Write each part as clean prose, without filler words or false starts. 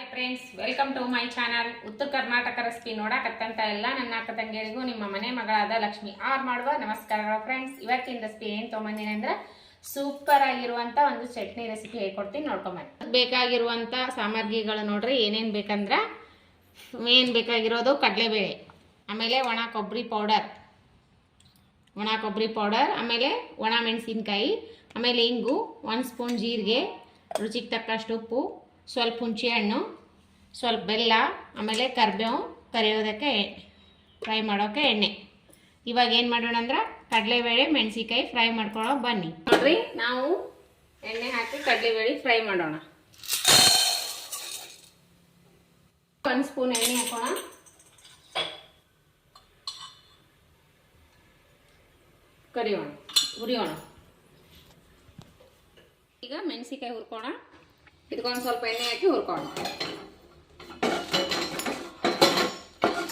Hi friends, welcome to my channel. ಉತ್ತರ Karnataka recipe ನೋಡಕತ್ತಂತ ಎಲ್ಲ ನನ್ನ ಅಕ್ಕ ತಂಗಿಯರಿಗೂ ನಿಮ್ಮ ಮನೆ ಮಗಳಾದ ಲಕ್ಷ್ಮಿ ಆರ್ ಮಾಡುವ ನಮಸ್ಕಾರ ಫ್ರೆಂಡ್ಸ್. ಇವತ್ತಿನ ರೆಸಿಪಿ ಏನು ತೊಗೊಂಬಂದಿನಿ ಅಂದ್ರೆ ಸೂಪರ್ ಆಗಿರುವಂಥ ಒಂದು ಚಟ್ನಿ ರೆಸಿಪಿ ಹೇಳ್ಕೊಡ್ತೀನಿ, ನೋಡ್ಕೊಂಬನ್ನಿ. ಬೇಕಾಗಿರುವಂಥ ಸಾಮಗ್ರಿಗಳು ನೋಡ್ರಿ ಏನೇನು ಬೇಕಂದ್ರೆ ಮೇನ್ ಬೇಕಾಗಿರೋದು ಕಡಲೆಬೇಳೆ, ಆಮೇಲೆ ಒಣ ಕೊಬ್ಬರಿ ಪೌಡರ್, ಆಮೇಲೆ ಒಣ ಮೆಣಸಿನ್ಕಾಯಿ, ಆಮೇಲೆ ಇಂಗು, 1 ಸ್ಪೂನ್ ಜೀರಿಗೆ, ರುಚಿಗೆ ತಕ್ಕಷ್ಟು ಉಪ್ಪು, ಸ್ವಲ್ಪ ಹುಣಸೆ ಹಣ್ಣು, ಸ್ವಲ್ಪ ಬೆಲ್ಲ, ಆಮೇಲೆ ಕರಿಬೇವು, ಕರಿಯೋದಕ್ಕೆ ಫ್ರೈ ಮಾಡೋಕ್ಕೆ ಎಣ್ಣೆ. ಇವಾಗ ಏನು ಮಾಡೋಣ ಅಂದ್ರೆ ಕಡಲೆಬೇಳೆ ಮೆಣಸಿನ್ಕಾಯಿ ಫ್ರೈ ಮಾಡ್ಕೊಳ್ಳೋ ಬನ್ನಿ. ನೋಡ್ರಿ, ನಾವು ಎಣ್ಣೆ ಹಾಕಿ ಕಡಲೆಬೇಳೆ ಫ್ರೈ ಮಾಡೋಣ. 1 ಸ್ಪೂನ್ ಎಣ್ಣೆ ಹಾಕೋಣ. ಹುರಿಯೋಣ. ಈಗ ಮೆಣಸಿನ್ಕಾಯಿ ಹುರ್ಕೋಣ. ಇದಕ್ಕೊಂದು ಸ್ವಲ್ಪ ಎಣ್ಣೆ ಹಾಕಿ ಹುರ್ಕೋಣ.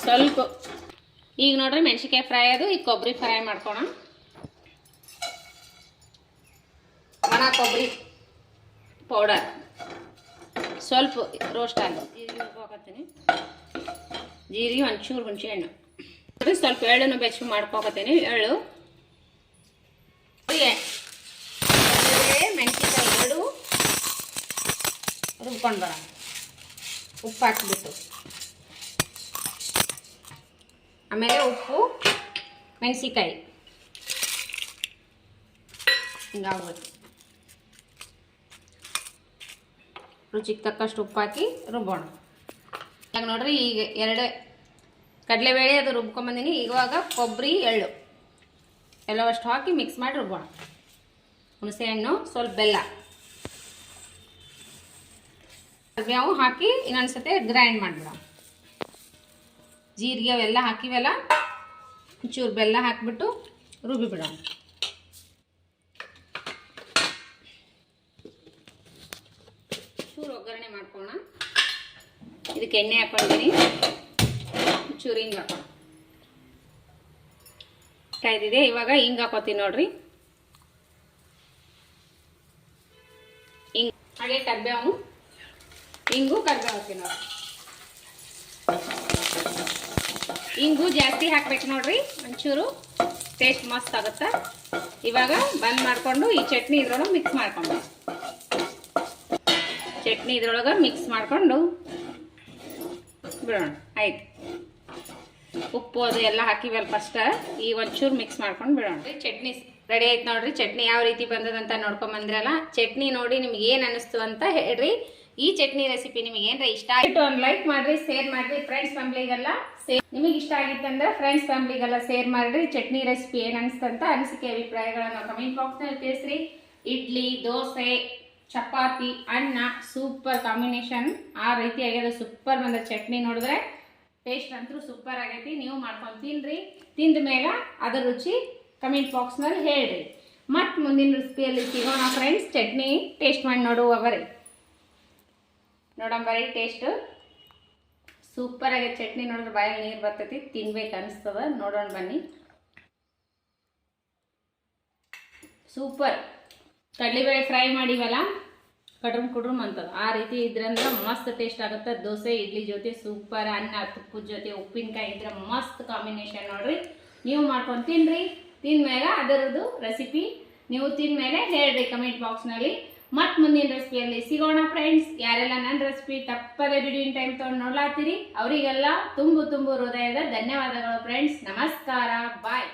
ಸ್ವಲ್ಪ ಈಗ ನೋಡ್ರಿ ಮೆಣಸಿನ್ಕಾಯಿ ಫ್ರೈ ಅದು. ಈಗ ಕೊಬ್ಬರಿ ಫ್ರೈ ಮಾಡ್ಕೋಣ. ಒಣ ಕೊಬ್ಬರಿ ಪೌಡರ್ ಸ್ವಲ್ಪ ರೋಸ್ಟ್ ಆಗಿ ಜೀರಿಗೆ ಹಾಕೋತೀನಿ. ಜೀರಿಗೆ, ಒಂಚೂರು ಹುಣಸೆ ಹಣ್ಣು, ಸ್ವಲ್ಪ ಎಳ್ಳನ್ನು ಬೆಚ್ಚ ಮಾಡ್ಕೋತೀನಿ. ಎಳ್ಳು, ಮೆಣಸಿನ್ಕಾಯಿ ಎರಡು ರುಬ್ಕೊಂಡು ಬರೋಣ. ಉಪ್ಪು ಹಾಕಿಬಿಟ್ಟು, ಆಮೇಲೆ ಉಪ್ಪು, ಮೆಣಸಿನ್ಕಾಯಿ ಹಿಂಗಾಗ್ಬೇಕು. ರುಚಿಗೆ ತಕ್ಕಷ್ಟು ಉಪ್ಪು ಹಾಕಿ ರುಬ್ಬೋಣ. ಇವಾಗ ನೋಡ್ರಿ, ಈಗ 2 ಕಡಲೆಬೇಳೆ ಅದು ರುಬ್ಕೊಂಬಂದಿನಿ. ಇವಾಗ ಕೊಬ್ಬರಿ, ಎಳ್ಳು ಎಲ್ಲವಷ್ಟು ಹಾಕಿ ಮಿಕ್ಸ್ ಮಾಡಿ ರುಬ್ಬೋಣ. ಹುಣಸೆ ಹಣ್ಣು, ಸ್ವಲ್ಪ ಬೆಲ್ಲ, ಕರಿಬೇವು ಹಾಕಿ ಇನ್ನೊಂದ್ಸತಿ ಗ್ರೈಂಡ್ ಮಾಡಿಬಿಡೋಣ. ಜೀರಿಗೆ ಅವೆಲ್ಲ ಹಾಕಿವೆಲ್ಲ, ಒಂಚೂರು ಬೆಲ್ಲ ಹಾಕಿಬಿಟ್ಟು ರುಬ್ಬಿ ಬಿಡೋಣ. ಚೂರು ಒಗ್ಗರಣೆ ಮಾಡ್ಕೋಣ. ಇದಕ್ಕೆ ಎಣ್ಣೆ ಹಾಕೊಂಡಿದ್ದೀನಿ, ಚೂರು ಹಿಂಗೆ ಹಾಕೋಣ. ಕಾಯ್ದಿದೆ. ಇವಾಗ ಹಿಂಗೆ ಹಾಕೋತೀನಿ ನೋಡ್ರಿ. ಹಿಂಗೆ ಹಾಗೆ ಕರಿಬೇವು, ಇಂಗು, ಕರಿಬೇವು ಹಾಕ್ತೀನಿ ನೋಡ್ರಿ. ಇಂಗು ಜಾಸ್ತಿ ಹಾಕ್ಬೇಕು ನೋಡ್ರಿ, ಒಂಚೂರು ಟೇಸ್ಟ್ ಮಸ್ತ್ ಆಗುತ್ತೆ. ಇವಾಗ ಬಂದ್ ಮಾಡಿಕೊಂಡು ಈ ಚಟ್ನಿ ಇದ್ರೊಳಗೆ ಮಿಕ್ಸ್ ಮಾಡ್ಕೊಂಡು ಬಿಡೋಣ. ಆಯ್ತು, ಉಪ್ಪು ಅದು ಎಲ್ಲ ಹಾಕಿವಲ್ಲ ಫಸ್ಟ್. ಈಗ ಒಂಚೂರು ಮಿಕ್ಸ್ ಮಾಡ್ಕೊಂಡು ಬಿಡೋಣ. ಚಟ್ನಿ ರೆಡಿ ಆಯ್ತು ನೋಡ್ರಿ. ಚಟ್ನಿ ಯಾವ ರೀತಿ ಬಂದದಂತ ನೋಡ್ಕೊಂಬಂದ್ರಲ್ಲ. ಚಟ್ನಿ ನೋಡಿ ನಿಮ್ಗೆ ಏನು ಅನಿಸ್ತು ಅಂತ ಹೇಳ್ರಿ. ಈ ಚಟ್ನಿ ರೆಸಿಪಿ ನಿಮಗೆ ಏನ್ರ ಇಷ್ಟ ಆಗಿತ್ತು ಒಂದು ಲೈಕ್ ಮಾಡ್ರಿ, ಶೇರ್ ಮಾಡ್ರಿ. ಫ್ರೆಂಡ್ಸ್ ಫ್ಯಾಮಿಲಿಗೆಲ್ಲ ನಿಮಗೆ ಇಷ್ಟ ಆಗಿತ್ತಂದ್ರೆ ಫ್ರೆಂಡ್ಸ್ ಫ್ಯಾಮಿಲಿಗೆಲ್ಲ ಶೇರ್ ಮಾಡ್ರಿ. ಚಟ್ನಿ ರೆಸಿಪಿ ಏನು ಅನಿಸ್ತಂತ ಅನಿಸಿಕೆ ಅಭಿಪ್ರಾಯಗಳನ್ನು ಕಮೆಂಟ್ ಬಾಕ್ಸ್ನಲ್ಲಿ ತಿಳಿಸ್ರಿ. ಇಡ್ಲಿ, ದೋಸೆ, ಚಪಾತಿ, ಅನ್ನ ಸೂಪರ್ ಕಾಂಬಿನೇಷನ್. ಆ ರೀತಿ ಆಗ್ಯದ. ಸೂಪರ್ ಬಂದ ಚಟ್ನಿ. ನೋಡಿದ್ರೆ ಟೇಸ್ಟ್ ಅಂತೂ ಸೂಪರ್ ಆಗೈತಿ. ನೀವು ಮಾಡ್ಕೊಂಡು ತಿನ್ರಿ. ತಿಂದ ಮೇಲೆ ಅದರ ರುಚಿ ಕಮೆಂಟ್ ಬಾಕ್ಸ್ನಲ್ಲಿ ಹೇಳ್ರಿ. ಮತ್ತು ಮುಂದಿನ ರೆಸಿಪಿಯಲ್ಲಿ ಸಿಗೋಣ ಫ್ರೆಂಡ್ಸ್. ಚಟ್ನಿ ಟೇಸ್ಟ್ ಮಾಡಿ ನೋಡೋಣ ಬರೀ ಟೇಸ್ಟ್ ಸೂಪರ್ ಆಗೈತೆ. ಚಟ್ನಿ ನೋಡಿದ್ರೆ ಬಾಯಲ್ಲಿ ನೀರು ಬರ್ತೈತಿ, ತಿನ್ಬೇಕು ಅನಿಸ್ತದ. ನೋಡೋಣ ಬನ್ನಿ. ಸೂಪರ್. ಕಡಲೆಬೇಳೆ ಫ್ರೈ ಮಾಡಿವಲ್ಲ, ಕುಡ್ರಮ್ ಅಂತದ. ಆ ರೀತಿ ಇದ್ರಂದ್ರೆ ಮಸ್ತ್ ಟೇಸ್ಟ್ ಆಗುತ್ತೆ. ದೋಸೆ, ಇಡ್ಲಿ ಜೊತೆ ಸೂಪರ್. ಅನ್ನ, ತುಪ್ಪದ ಜೊತೆ ಉಪ್ಪಿನಕಾಯಿ ಇದ್ರೆ ಮಸ್ತ್ ಕಾಂಬಿನೇಷನ್ ನೋಡ್ರಿ. ನೀವು ಮಾಡ್ಕೊಂಡು ತಿನ್ರಿ. ತಿಂದ್ಮೇಲೆ ಅದರದ್ದು ರೆಸಿಪಿ ನೀವು ತಿಂದ್ಮೇಲೆ ಹೇಳ್ರಿ ಕಮೆಂಟ್ ಬಾಕ್ಸ್ನಲ್ಲಿ. ಮತ್ತು ಮುಂದಿನ ರೆಸಿಪಿಯಲ್ಲಿ ಸಿಗೋಣ ಫ್ರೆಂಡ್ಸ್. ಯಾರೆಲ್ಲ ನನ್ನ ರೆಸಿಪಿ ತಪ್ಪದೆ ಬಿಡುವಿನ ಟೈಮ್ ತೊಗೊಂಡು ನೋಡ್ಲಾತೀರಿ ಅವರಿಗೆಲ್ಲ ತುಂಬು ಹೃದಯದ ಧನ್ಯವಾದಗಳು ಫ್ರೆಂಡ್ಸ್. ನಮಸ್ಕಾರ, ಬಾಯ್.